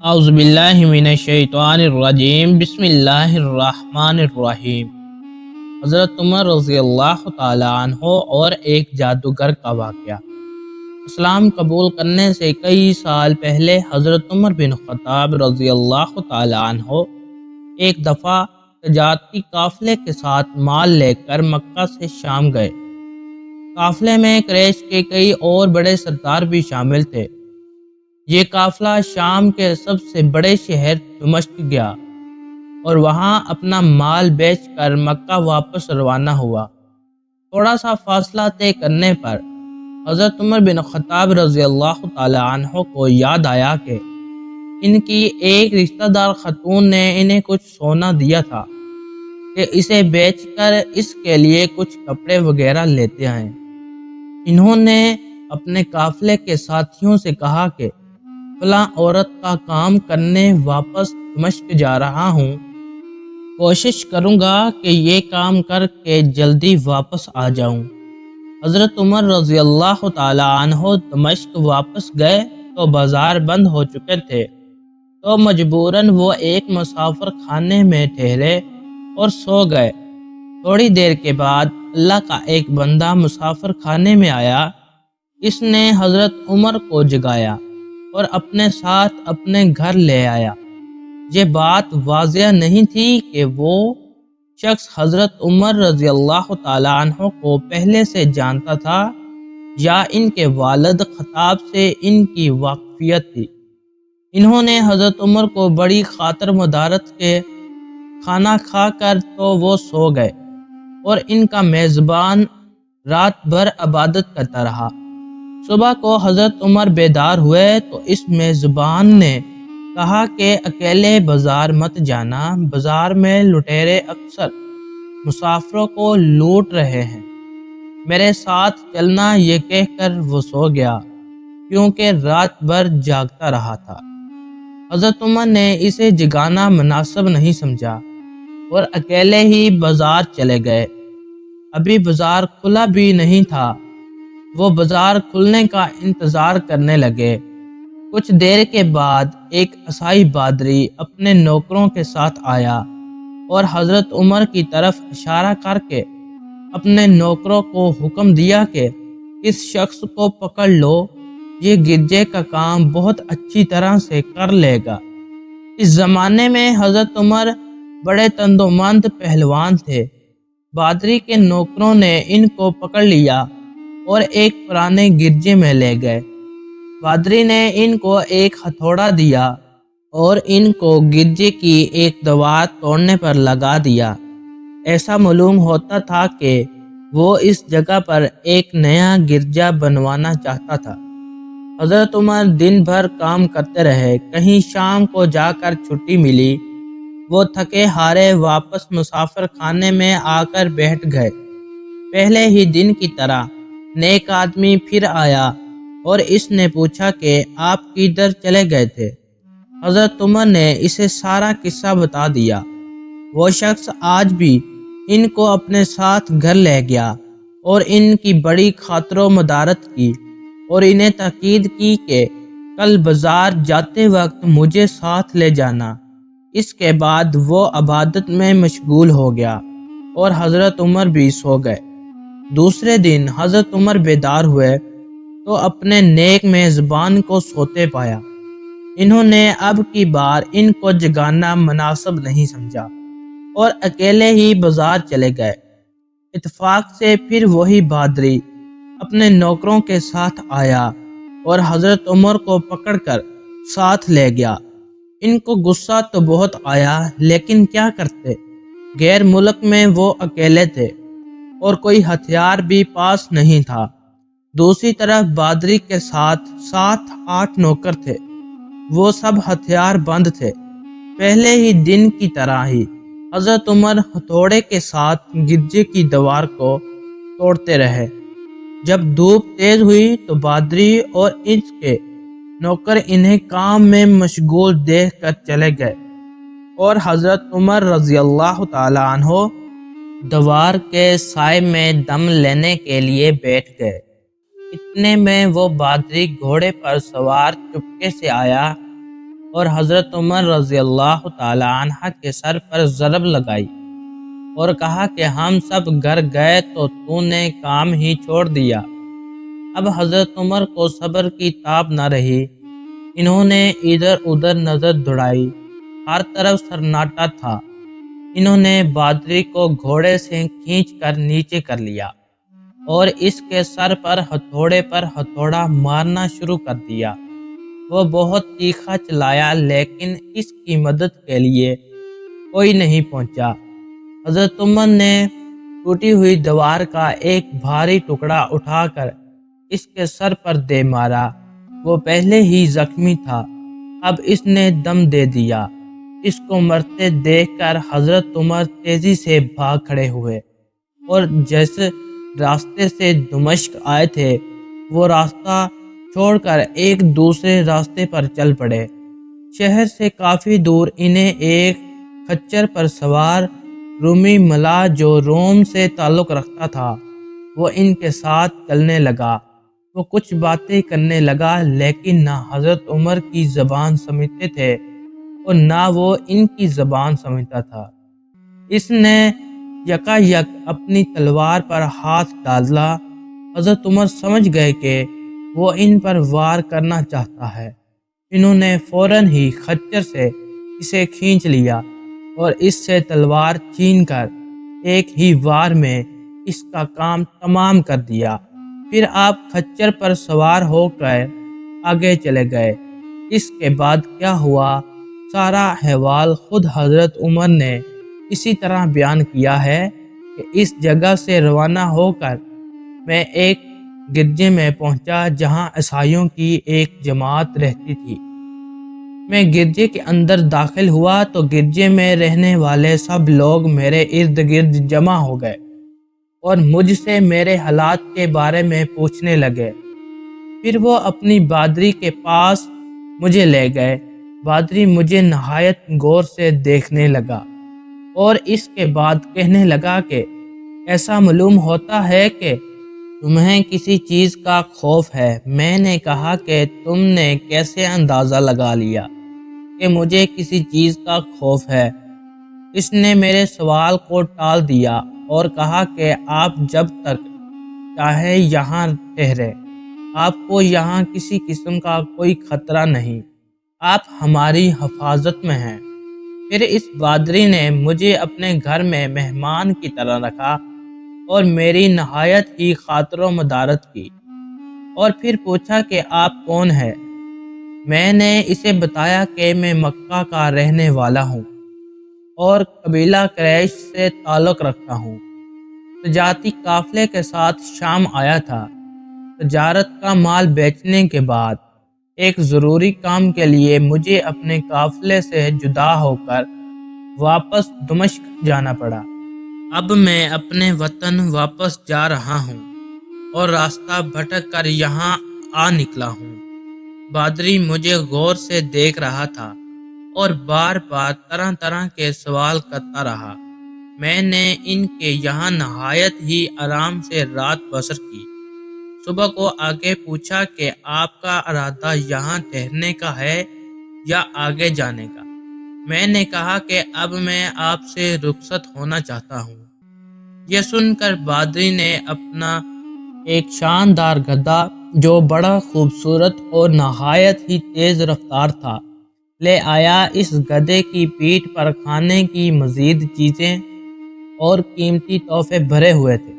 اعوذ باللہ من الشیطان الرجیم بسم اللہ الرحمن الرحیم۔ حضرت عمر رضی اللہ تعالی عنہ اور ایک جادوگر کا واقعہ۔ اسلام قبول کرنے سے کئی سال پہلے حضرت عمر بن خطاب رضی اللہ تعالی عنہ ایک دفعہ تجارتی قافلے کے ساتھ مال لے کر مکہ سے شام گئے۔ قافلے میں قریش کے کئی اور بڑے سردار بھی شامل تھے۔ یہ قافلہ شام کے سب سے بڑے شہر دمشق گیا اور وہاں اپنا مال بیچ کر مکہ واپس روانہ ہوا۔ تھوڑا سا فاصلہ طے کرنے پر حضرت عمر بن خطاب رضی اللہ تعالی عنہ کو یاد آیا کہ ان کی ایک رشتہ دار خاتون نے انہیں کچھ سونا دیا تھا کہ اسے بیچ کر اس کے لیے کچھ کپڑے وغیرہ لیتے آئیں۔ انہوں نے اپنے قافلے کے ساتھیوں سے کہا کہ فلاں عورت کا کام کرنے واپس دمشق جا رہا ہوں، کوشش کروں گا کہ یہ کام کر کے جلدی واپس آ جاؤں۔ حضرت عمر رضی اللہ تعالی عنہ دمشق واپس گئے تو بازار بند ہو چکے تھے، تو مجبوراً وہ ایک مسافر خانے میں ٹھہرے اور سو گئے۔ تھوڑی دیر کے بعد اللہ کا ایک بندہ مسافر خانے میں آیا۔ اس نے حضرت عمر کو جگایا اور اپنے ساتھ اپنے گھر لے آیا۔ یہ بات واضح نہیں تھی کہ وہ شخص حضرت عمر رضی اللہ تعالی عنہ کو پہلے سے جانتا تھا یا ان کے والد خطاب سے ان کی واقفیت تھی۔ انہوں نے حضرت عمر کو بڑی خاطر مدارت کے کھانا کھا کر تو وہ سو گئے اور ان کا میزبان رات بھر عبادت کرتا رہا۔ صبح کو حضرت عمر بیدار ہوئے تو اس میزبان نے کہا کہ اکیلے بازار مت جانا، بازار میں لٹیرے اکثر مسافروں کو لوٹ رہے ہیں، میرے ساتھ چلنا۔ یہ کہہ کر وہ سو گیا کیونکہ رات بھر جاگتا رہا تھا۔ حضرت عمر نے اسے جگانا مناسب نہیں سمجھا اور اکیلے ہی بازار چلے گئے۔ ابھی بازار کھلا بھی نہیں تھا، وہ بازار کھلنے کا انتظار کرنے لگے۔ کچھ دیر کے بعد ایک عیسائی پادری اپنے نوکروں کے ساتھ آیا اور حضرت عمر کی طرف اشارہ کر کے اپنے نوکروں کو حکم دیا کہ اس شخص کو پکڑ لو، یہ گرجے کا کام بہت اچھی طرح سے کر لے گا۔ اس زمانے میں حضرت عمر بڑے تندومند پہلوان تھے۔ پادری کے نوکروں نے ان کو پکڑ لیا اور ایک پرانے گرجے میں لے گئے۔ پادری نے ان کو ایک ہتھوڑا دیا اور ان کو گرجے کی ایک دیوار توڑنے پر لگا دیا۔ ایسا معلوم ہوتا تھا کہ وہ اس جگہ پر ایک نیا گرجا بنوانا چاہتا تھا۔ حضرت عمر دن بھر کام کرتے رہے۔ کہیں شام کو جا کر چھٹی ملی، وہ تھکے ہارے واپس مسافر خانے میں آ کر بیٹھ گئے۔ پہلے ہی دن کی طرح نیک آدمی پھر آیا اور اس نے پوچھا کہ آپ کدھر چلے گئے تھے؟ حضرت عمر نے اسے سارا قصہ بتا دیا۔ وہ شخص آج بھی ان کو اپنے ساتھ گھر لے گیا اور ان کی بڑی خاطر و مدارت کی اور انہیں تاکید کی کہ کل بازار جاتے وقت مجھے ساتھ لے جانا۔ اس کے بعد وہ عبادت میں مشغول ہو گیا اور حضرت عمر بھی سو گئے۔ دوسرے دن حضرت عمر بیدار ہوئے تو اپنے نیک میزبان کو سوتے پایا۔ انہوں نے اب کی بار ان کو جگانا مناسب نہیں سمجھا اور اکیلے ہی بازار چلے گئے۔ اتفاق سے پھر وہی پادری اپنے نوکروں کے ساتھ آیا اور حضرت عمر کو پکڑ کر ساتھ لے گیا۔ ان کو غصہ تو بہت آیا، لیکن کیا کرتے، غیر ملک میں وہ اکیلے تھے اور کوئی ہتھیار بھی پاس نہیں تھا۔ دوسری طرف پادری کے ساتھ 7-8 نوکر تھے، وہ سب ہتھیار بند تھے۔ پہلے ہی دن کی طرح ہی حضرت عمر ہتھوڑے کے ساتھ گرجے کی دیوار کو توڑتے رہے۔ جب دھوپ تیز ہوئی تو پادری اور اس کے نوکر انہیں کام میں مشغول دیکھ کر چلے گئے اور حضرت عمر رضی اللہ تعالی عنہ دیوار کے سائے میں دم لینے کے لیے بیٹھ گئے۔ اتنے میں وہ پادری گھوڑے پر سوار چپکے سے آیا اور حضرت عمر رضی اللہ تعالی عنہ کے سر پر ضرب لگائی اور کہا کہ ہم سب گھر گئے تو تو نے کام ہی چھوڑ دیا۔ اب حضرت عمر کو صبر کی تاب نہ رہی، انہوں نے ادھر ادھر نظر دوڑائی، ہر طرف سناٹا تھا۔ انہوں نے بادری کو گھوڑے سے کھینچ کر نیچے کر لیا اور اس کے سر پر ہتھوڑا مارنا شروع کر دیا۔ وہ بہت تیکھا چلایا لیکن اس کی مدد کے لیے کوئی نہیں پہنچا۔ حضرت عمر نے ٹوٹی ہوئی دیوار کا ایک بھاری ٹکڑا اٹھا کر اس کے سر پر دے مارا۔ وہ پہلے ہی زخمی تھا، اب اس نے دم دے دیا۔ اس کو مرتے دیکھ کر حضرت عمر تیزی سے بھاگ کھڑے ہوئے اور جیسے راستے سے دمشق آئے تھے وہ راستہ چھوڑ کر ایک دوسرے راستے پر چل پڑے۔ شہر سے کافی دور انہیں ایک خچر پر سوار رومی ملا جو روم سے تعلق رکھتا تھا وہ ان کے ساتھ چلنے لگا۔ وہ کچھ باتیں کرنے لگا لیکن نہ حضرت عمر کی زبان سمجھتے تھے اور نہ وہ ان کی زبان سمجھتا تھا۔ اس نے یکا یک اپنی تلوار پر ہاتھ ڈالا۔ حضرت عمر سمجھ گئے کہ وہ ان پر وار کرنا چاہتا ہے۔ انہوں نے فوراً ہی خچر سے اسے کھینچ لیا اور اس سے تلوار چھین کر ایک ہی وار میں اس کا کام تمام کر دیا۔ پھر آپ خچر پر سوار ہو کر آگے چلے گئے۔ اس کے بعد کیا ہوا سارا احوال خود حضرت عمر نے اسی طرح بیان کیا ہے کہ اس جگہ سے روانہ ہو کر میں ایک گرجے میں پہنچا جہاں عیسائیوں کی ایک جماعت رہتی تھی۔ میں گرجے کے اندر داخل ہوا تو گرجے میں رہنے والے سب لوگ میرے ارد گرد جمع ہو گئے اور مجھ سے میرے حالات کے بارے میں پوچھنے لگے۔ پھر وہ اپنی بادری کے پاس مجھے لے گئے۔ بادری مجھے نہایت غور سے دیکھنے لگا اور اس کے بعد کہنے لگا کہ ایسا معلوم ہوتا ہے کہ تمہیں کسی چیز کا خوف ہے۔ میں نے کہا کہ تم نے کیسے اندازہ لگا لیا کہ مجھے کسی چیز کا خوف ہے؟ اس نے میرے سوال کو ٹال دیا اور کہا کہ آپ جب تک چاہے یہاں ٹھہرے، آپ کو یہاں کسی قسم کا کوئی خطرہ نہیں، آپ ہماری حفاظت میں ہیں۔ پھر اس بادری نے مجھے اپنے گھر میں مہمان کی طرح رکھا اور میری نہایت ہی خاطر و مدارت کی، اور پھر پوچھا کہ آپ کون ہیں؟ میں نے اسے بتایا کہ میں مکہ کا رہنے والا ہوں اور قبیلہ قریش سے تعلق رکھتا ہوں۔ تجارتی قافلے کے ساتھ شام آیا تھا۔ تجارت کا مال بیچنے کے بعد ایک ضروری کام کے لیے مجھے اپنے قافلے سے جدا ہو کر واپس دمشق جانا پڑا۔ اب میں اپنے وطن واپس جا رہا ہوں اور راستہ بھٹک کر یہاں آ نکلا ہوں۔ بادری مجھے غور سے دیکھ رہا تھا اور بار بار طرح طرح کے سوال کرتا رہا۔ میں نے ان کے یہاں نہایت ہی آرام سے رات بسر کی۔ صبح کو آگے پوچھا کہ آپ کا ارادہ یہاں ٹھہرنے کا ہے یا آگے جانے کا؟ میں نے کہا کہ اب میں آپ سے رخصت ہونا چاہتا ہوں۔ یہ سن کر بادری نے اپنا ایک شاندار گدھا جو بڑا خوبصورت اور نہایت ہی تیز رفتار تھا لے آیا۔ اس گدھے کی پیٹھ پر کھانے کی مزید چیزیں اور قیمتی تحفے بھرے ہوئے تھے،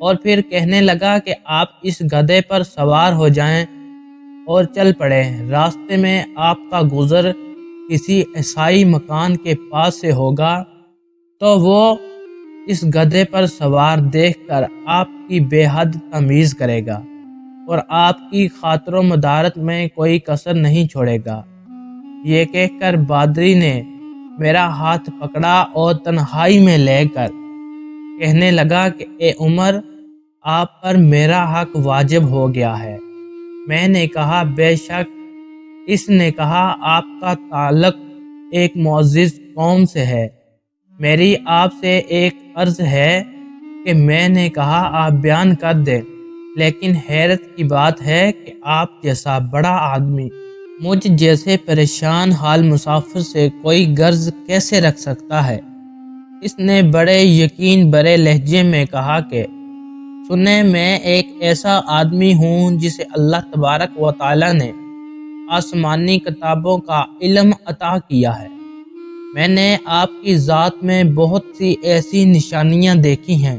اور پھر کہنے لگا کہ آپ اس گدھے پر سوار ہو جائیں اور چل پڑے۔ راستے میں آپ کا گزر کسی عیسائی مکان کے پاس سے ہوگا تو وہ اس گدھے پر سوار دیکھ کر آپ کی بے حد تمیز کرے گا اور آپ کی خاطر و مدارت میں کوئی کسر نہیں چھوڑے گا۔ یہ کہہ کر بادری نے میرا ہاتھ پکڑا اور تنہائی میں لے کر کہنے لگا کہ اے عمر، آپ پر میرا حق واجب ہو گیا ہے۔ میں نے کہا بے شک۔ اس نے کہا آپ کا تعلق ایک معزز قوم سے ہے۔ میری آپ سے ایک عرض ہے کہ میں نے کہا آپ بیان کر دیں، لیکن حیرت کی بات ہے کہ آپ جیسا بڑا آدمی مجھ جیسے پریشان حال مسافر سے کوئی غرض کیسے رکھ سکتا ہے؟ اس نے بڑے یقین برے لہجے میں کہا کہ سنیں، میں ایک ایسا آدمی ہوں جسے اللہ تبارک و تعالی نے آسمانی کتابوں کا علم عطا کیا ہے۔ میں نے آپ کی ذات میں بہت سی ایسی نشانیاں دیکھی ہیں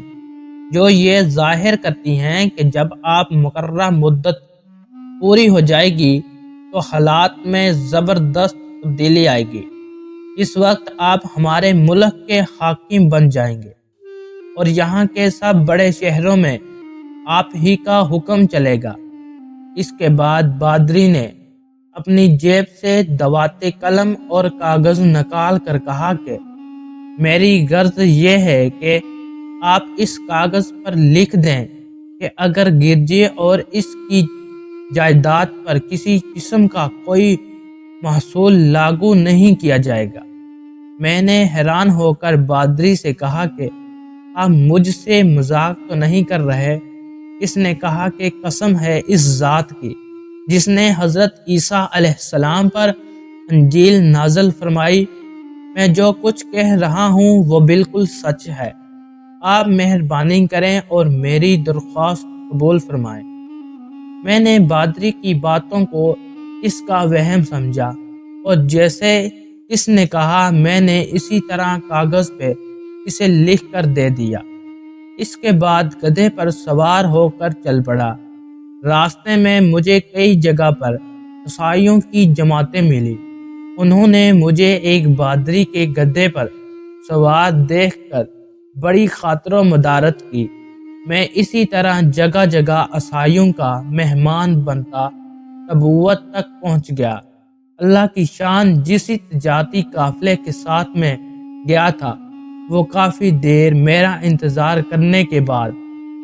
جو یہ ظاہر کرتی ہیں کہ جب آپ مقررہ مدت پوری ہو جائے گی تو حالات میں زبردست تبدیلی آئے گی۔ اس وقت آپ ہمارے ملک کے حاکم بن جائیں گے اور یہاں کے سب بڑے شہروں میں آپ ہی کا حکم چلے گا۔ اس کے بعد بادری نے اپنی جیب سے دوات قلم اور کاغذ نکال کر کہا کہ میری غرض یہ ہے کہ آپ اس کاغذ پر لکھ دیں کہ اگر گرجے اور اس کی جائیداد پر کسی قسم کا کوئی محصول لاگو نہیں کیا جائے گا۔ میں نے حیران ہو کر بادری سے کہا کہ آپ مجھ سے مذاق تو نہیں کر رہے؟ اس نے کہا کہ قسم ہے اس ذات کی جس نے حضرت عیسیٰ علیہ السلام پر انجیل نازل فرمائی، میں جو کچھ کہہ رہا ہوں وہ بالکل سچ ہے۔ آپ مہربانی کریں اور میری درخواست قبول فرمائیں۔ میں نے بادری کی باتوں کو اس کا وہم سمجھا اور جیسے اس نے کہا میں نے اسی طرح کاغذ پہ اسے لکھ کر دے دیا۔ اس کے بعد گدھے پر سوار ہو کر چل پڑا۔ راستے میں مجھے کئی جگہ پر عیسائیوں کی جماعتیں ملی۔ انہوں نے مجھے ایک بادری کے گدھے پر سوار دیکھ کر بڑی خاطر و مدارت کی۔ میں اسی طرح جگہ جگہ عیسائیوں کا مہمان بنتا نبوت تک پہنچ گیا۔ اللہ کی شان، جس تجارتی قافلے کے ساتھ میں گیا تھا وہ کافی دیر میرا انتظار کرنے کے بعد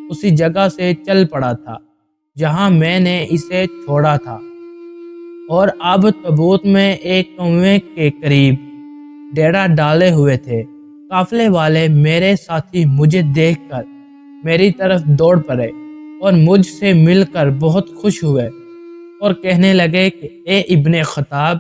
اسی جگہ سے چل پڑا تھا جہاں میں نے اسے چھوڑا تھا، اور اب تبوت میں ایک کنویں کے قریب ڈیرا ڈالے ہوئے تھے۔ قافلے والے میرے ساتھی مجھے دیکھ کر میری طرف دوڑ پڑے اور مجھ سے مل کر بہت خوش ہوئے اور کہنے لگے کہ اے ابن خطاب،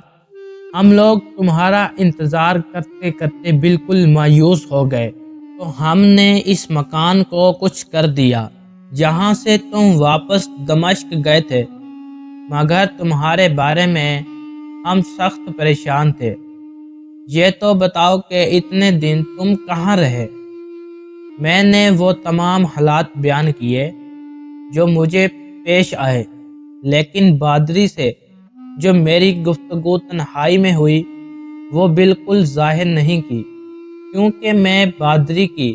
ہم لوگ تمہارا انتظار کرتے کرتے بالکل مایوس ہو گئے، تو ہم نے اس مکان کو کچھ کر دیا جہاں سے تم واپس دمشق گئے تھے، مگر تمہارے بارے میں ہم سخت پریشان تھے۔ یہ تو بتاؤ کہ اتنے دن تم کہاں رہے؟ میں نے وہ تمام حالات بیان کیے جو مجھے پیش آئے، لیکن بادری سے جو میری گفتگو تنہائی میں ہوئی وہ بالکل ظاہر نہیں کی، کیونکہ میں بادری کی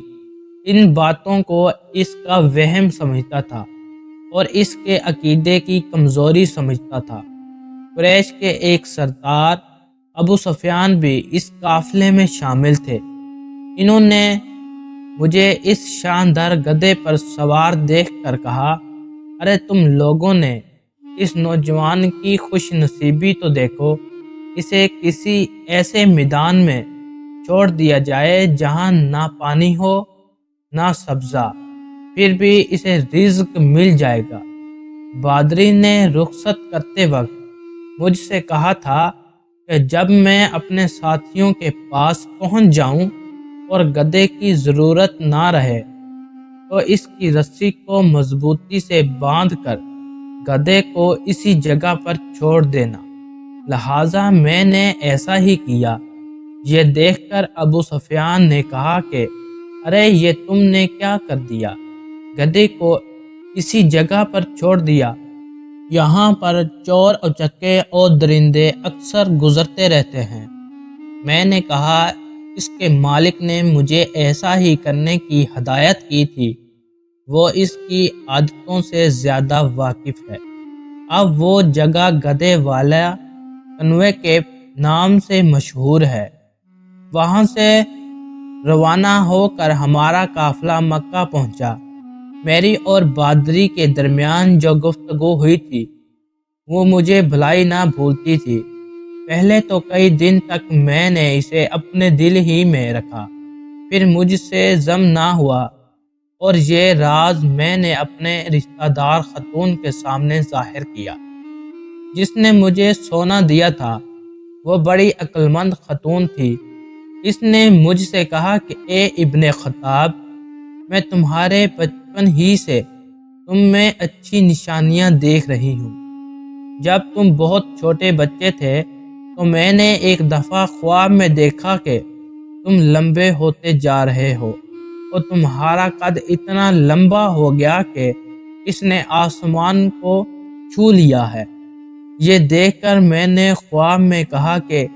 ان باتوں کو اس کا وہم سمجھتا تھا اور اس کے عقیدے کی کمزوری سمجھتا تھا۔ قریش کے ایک سردار ابو سفیان بھی اس قافلے میں شامل تھے۔ انہوں نے مجھے اس شاندار گدھے پر سوار دیکھ کر کہا، ارے تم لوگوں نے اس نوجوان کی خوش نصیبی تو دیکھو، اسے کسی ایسے میدان میں چھوڑ دیا جائے جہاں نہ پانی ہو نہ سبزہ، پھر بھی اسے رزق مل جائے گا۔ بادری نے رخصت کرتے وقت مجھ سے کہا تھا کہ جب میں اپنے ساتھیوں کے پاس پہنچ جاؤں اور گدھے کی ضرورت نہ رہے تو اس کی رسی کو مضبوطی سے باندھ کر گدھے کو اسی جگہ پر چھوڑ دینا۔ لہٰذا میں نے ایسا ہی کیا۔ یہ دیکھ کر ابو سفیان نے کہا کہ ارے یہ تم نے کیا کر دیا؟ گدھے کو اسی جگہ پر چھوڑ دیا، یہاں پر چور اچکے اور درندے اکثر گزرتے رہتے ہیں۔ میں نے کہا اس کے مالک نے مجھے ایسا ہی کرنے کی ہدایت کی تھی، وہ اس کی عادتوں سے زیادہ واقف ہے۔ اب وہ جگہ گدھے والا کنویں کے نام سے مشہور ہے۔ وہاں سے روانہ ہو کر ہمارا قافلہ مکہ پہنچا۔ میری اور بادری کے درمیان جو گفتگو ہوئی تھی وہ مجھے بھلائی نہ بھولتی تھی۔ پہلے تو کئی دن تک میں نے اسے اپنے دل ہی میں رکھا، پھر مجھ سے ضم نہ ہوا اور یہ راز میں نے اپنے رشتہ دار خاتون کے سامنے ظاہر کیا۔ جس نے مجھے سونا دیا تھا وہ بڑی عقل مند خاتون تھی۔ اس نے مجھ سے کہا کہ اے ابن خطاب، میں تمہارے بچپن ہی سے تم میں اچھی نشانیاں دیکھ رہی ہوں۔ جب تم بہت چھوٹے بچے تھے تو میں نے ایک دفعہ خواب میں دیکھا کہ تم لمبے ہوتے جا رہے ہو اور تمہارا قد اتنا لمبا ہو گیا کہ اس نے آسمان کو چھو لیا ہے۔ یہ دیکھ کر میں نے خواب میں کہا کہ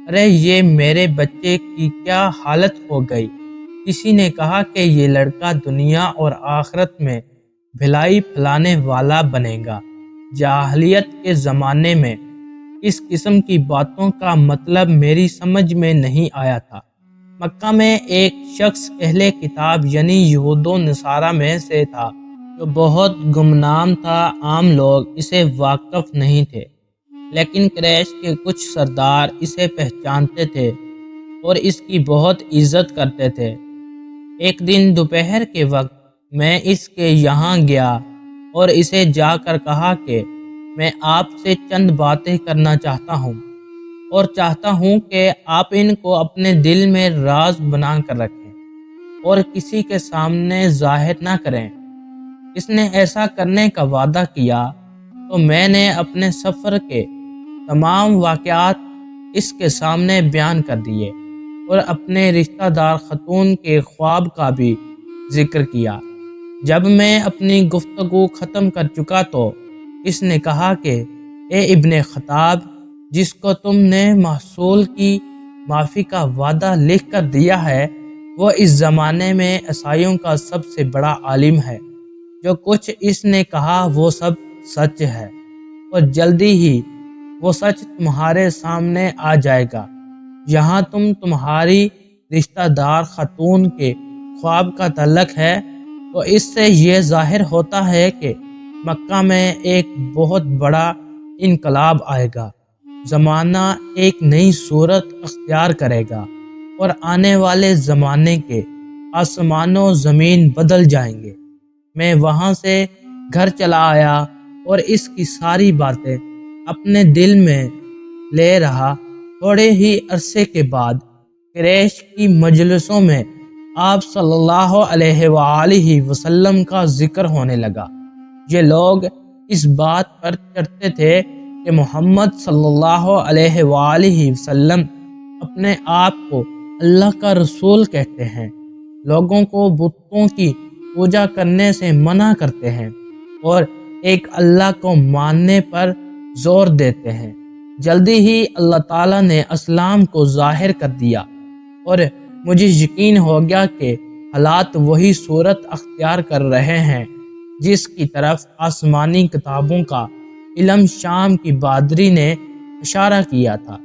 ارے یہ میرے بچے کی کیا حالت ہو گئی۔ کسی نے کہا کہ یہ لڑکا دنیا اور آخرت میں بھلائی پھیلانے والا بنے گا۔ جاہلیت کے زمانے میں اس قسم کی باتوں کا مطلب میری سمجھ میں نہیں آیا تھا۔ مکہ میں ایک شخص اہل کتاب یعنی یہود و نصارہ میں سے تھا جو بہت گمنام تھا۔ عام لوگ اسے واقف نہیں تھے، لیکن قریش کے کچھ سردار اسے پہچانتے تھے اور اس کی بہت عزت کرتے تھے۔ ایک دن دوپہر کے وقت میں اس کے یہاں گیا اور اسے جا کر کہا کہ میں آپ سے چند باتیں کرنا چاہتا ہوں اور چاہتا ہوں کہ آپ ان کو اپنے دل میں راز بنا کر رکھیں اور کسی کے سامنے ظاہر نہ کریں۔ اس نے ایسا کرنے کا وعدہ کیا تو میں نے اپنے سفر کے تمام واقعات اس کے سامنے بیان کر دیے اور اپنے رشتہ دار خاتون کے خواب کا بھی ذکر کیا۔ جب میں اپنی گفتگو ختم کر چکا تو اس نے کہا کہ اے ابن خطاب، جس کو تم نے محصول کی معافی کا وعدہ لکھ کر دیا ہے وہ اس زمانے میں عیسائیوں کا سب سے بڑا عالم ہے۔ جو کچھ اس نے کہا وہ سب سچ ہے اور جلدی ہی وہ سچ تمہارے سامنے آ جائے گا۔ یہاں تمہاری رشتہ دار خاتون کے خواب کا تعلق ہے تو اس سے یہ ظاہر ہوتا ہے کہ مکہ میں ایک بہت بڑا انقلاب آئے گا۔ زمانہ ایک نئی صورت اختیار کرے گا اور آنے والے زمانے کے آسمان و زمین بدل جائیں گے۔ میں وہاں سے گھر چلا آیا اور اس کی ساری باتیں اپنے دل میں لے رہا۔ تھوڑے ہی عرصے کے بعد قریش کی مجلسوں میں آپ صلی اللہ علیہ وآلہ وسلم کا ذکر ہونے لگا۔ یہ لوگ اس بات پر چڑھتے تھے کہ محمد صلی اللہ علیہ وآلہ وسلم اپنے آپ کو اللہ کا رسول کہتے ہیں، لوگوں کو بتوں کی پوجا کرنے سے منع کرتے ہیں اور ایک اللہ کو ماننے پر زور دیتے ہیں۔ جلدی ہی اللہ تعالیٰ نے اسلام کو ظاہر کر دیا اور مجھے یقین ہو گیا کہ حالات وہی صورت اختیار کر رہے ہیں جس کی طرف آسمانی کتابوں کا علم شام کی بادری نے اشارہ کیا تھا۔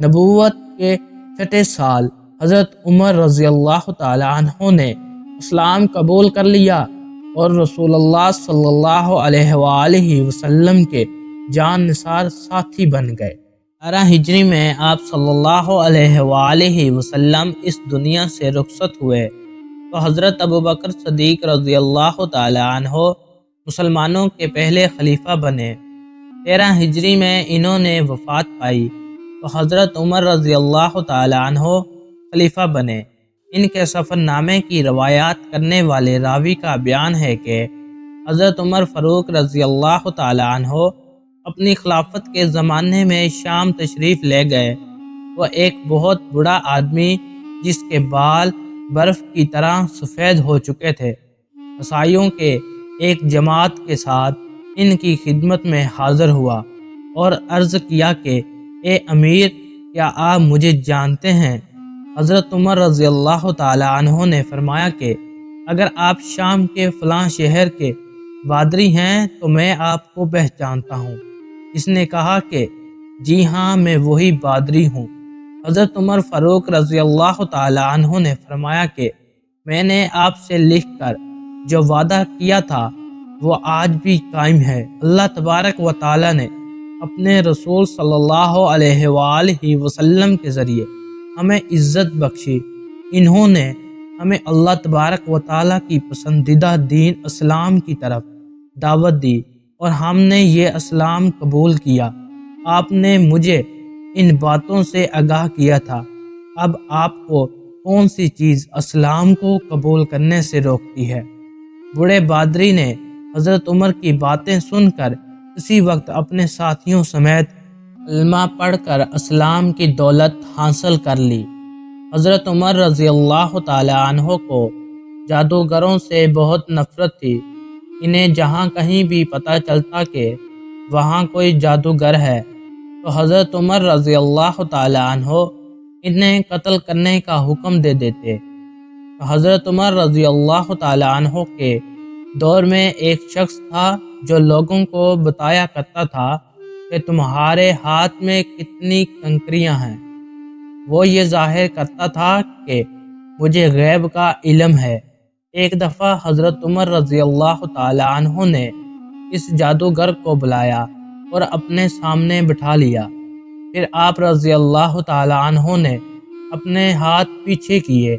نبوت کے 6 سال حضرت عمر رضی اللہ تعالی عنہ نے اسلام قبول کر لیا اور رسول اللہ صلی اللہ علیہ وآلہ وسلم کے جان نثار ساتھی بن گئے۔ 18 ہجری میں آپ صلی اللہ علیہ وآلہ وسلم اس دنیا سے رخصت ہوئے تو حضرت ابوبکر صدیق رضی اللہ تعالی عنہ مسلمانوں کے پہلے خلیفہ بنے۔ 13 ہجری میں انہوں نے وفات پائی تو حضرت عمر رضی اللہ تعالی عنہ خلیفہ بنے۔ ان کے سفر نامے کی روایات کرنے والے راوی کا بیان ہے کہ حضرت عمر فاروق رضی اللہ تعالی عنہ اپنی خلافت کے زمانے میں شام تشریف لے گئے۔ وہ ایک بہت بڑا آدمی جس کے بال برف کی طرح سفید ہو چکے تھے، عیسائیوں کے ایک جماعت کے ساتھ ان کی خدمت میں حاضر ہوا اور عرض کیا کہ اے امیر، کیا آپ مجھے جانتے ہیں؟ حضرت عمر رضی اللہ تعالی عنہ نے فرمایا کہ اگر آپ شام کے فلاں شہر کے بادری ہیں تو میں آپ کو پہچانتا ہوں۔ اس نے کہا کہ جی ہاں، میں وہی بادری ہوں۔ حضرت عمر فاروق رضی اللہ تعالی عنہ نے فرمایا کہ میں نے آپ سے لکھ کر جو وعدہ کیا تھا وہ آج بھی قائم ہے۔ اللہ تبارک و تعالی نے اپنے رسول صلی اللہ علیہ وآلہ وسلم کے ذریعے ہمیں عزت بخشی۔ انہوں نے ہمیں اللہ تبارک و تعالی کی پسندیدہ دین اسلام کی طرف دعوت دی اور ہم نے یہ اسلام قبول کیا۔ آپ نے مجھے ان باتوں سے آگاہ کیا تھا، اب آپ کو کون سی چیز اسلام کو قبول کرنے سے روکتی ہے؟ بوڑھے پادری نے حضرت عمر کی باتیں سن کر اسی وقت اپنے ساتھیوں سمیت کلمہ پڑھ کر اسلام کی دولت حاصل کر لی۔ حضرت عمر رضی اللہ تعالی عنہ کو جادوگروں سے بہت نفرت تھی۔ انہیں جہاں کہیں بھی پتہ چلتا کہ وہاں کوئی جادوگر ہے تو حضرت عمر رضی اللہ تعالی عنہ انہیں قتل کرنے کا حکم دے دیتے۔ حضرت عمر رضی اللہ تعالی عنہ کے دور میں ایک شخص تھا جو لوگوں کو بتایا کرتا تھا کہ تمہارے ہاتھ میں کتنی کنکریاں ہیں۔ وہ یہ ظاہر کرتا تھا کہ مجھے غیب کا علم ہے۔ ایک دفعہ حضرت عمر رضی اللہ تعالی عنہ نے اس جادوگر کو بلایا اور اپنے سامنے بٹھا لیا۔ پھر آپ رضی اللہ تعالی عنہ نے اپنے ہاتھ پیچھے کیے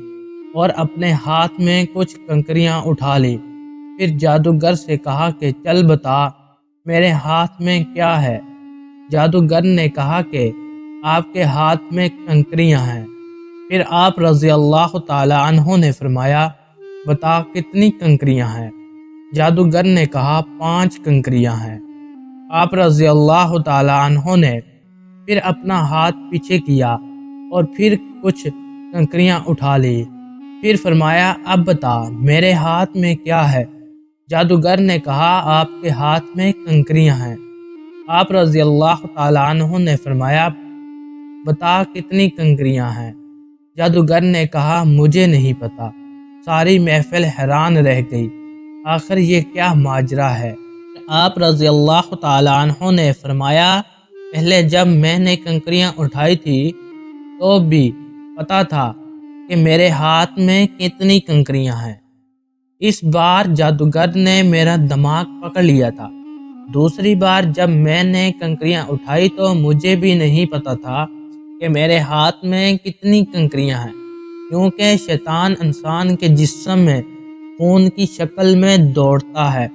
اور اپنے ہاتھ میں کچھ کنکریاں اٹھا لی۔ پھر جادوگر سے کہا کہ چل بتا میرے ہاتھ میں کیا ہے؟ جادوگر نے کہا کہ آپ کے ہاتھ میں کنکریاں ہیں۔ پھر آپ رضی اللہ تعالی عنہ نے فرمایا بتا کتنی کنکریاں ہیں؟ جادوگر نے کہا 5 کنکریاں ہیں۔ آپ رضی اللہ تعالی عنہ نے پھر اپنا ہاتھ پیچھے کیا اور پھر کچھ کنکریاں اٹھا لی۔ پھر فرمایا اب بتا میرے ہاتھ میں کیا ہے؟ جادوگر نے کہا آپ کے ہاتھ میں کنکریاں ہیں۔ آپ رضی اللہ تعالی عنہ نے فرمایا بتا کتنی کنکریاں ہیں؟ جادوگر نے کہا مجھے نہیں پتا۔ ساری محفل حیران رہ گئی، آخر یہ کیا ماجرا ہے؟ آپ رضی اللہ تعالی عنہ نے فرمایا پہلے جب میں نے کنکریاں اٹھائی تھی تو بھی پتا تھا کہ میرے ہاتھ میں کتنی کنکریاں ہیں۔ اس بار جادوگر نے میرا دماغ پکڑ لیا تھا۔ دوسری بار جب میں نے کنکریاں اٹھائی تو مجھے بھی نہیں پتا تھا کہ میرے ہاتھ میں کتنی کنکریاں ہیں، کیونکہ شیطان انسان کے جسم میں خون کی شکل میں دوڑتا ہے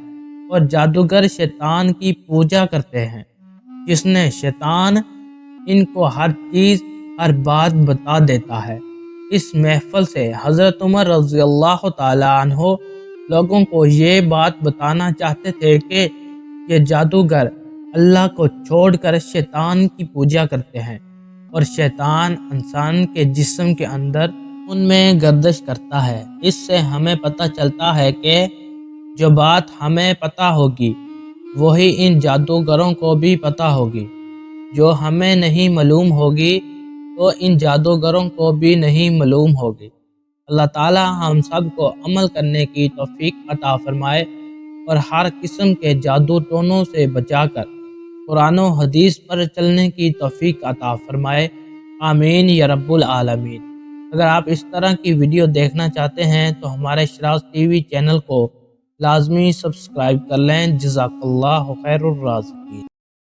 اور جادوگر شیطان کی پوجا کرتے ہیں، جس نے شیطان ان کو ہر چیز ہر بات بتا دیتا ہے۔ اس محفل سے حضرت عمر رضی اللہ تعالی عنہ لوگوں کو یہ بات بتانا چاہتے تھے کہ یہ جادوگر اللہ کو چھوڑ کر شیطان کی پوجا کرتے ہیں اور شیطان انسان کے جسم کے اندر ان میں گردش کرتا ہے۔ اس سے ہمیں پتہ چلتا ہے کہ جو بات ہمیں پتہ ہوگی وہی ان جادوگروں کو بھی پتہ ہوگی، جو ہمیں نہیں معلوم ہوگی تو ان جادوگروں کو بھی نہیں معلوم ہوگی۔ اللہ تعالی ہم سب کو عمل کرنے کی توفیق عطا فرمائے اور ہر قسم کے جادو ٹونوں سے بچا کر قرآن و حدیث پر چلنے کی توفیق عطا فرمائے، آمین یا رب العالمین۔ اگر آپ اس طرح کی ویڈیو دیکھنا چاہتے ہیں تو ہمارے شراز ٹی وی چینل کو لازمی سبسکرائب کر لیں۔ جزاک اللہ خیر الرازقین۔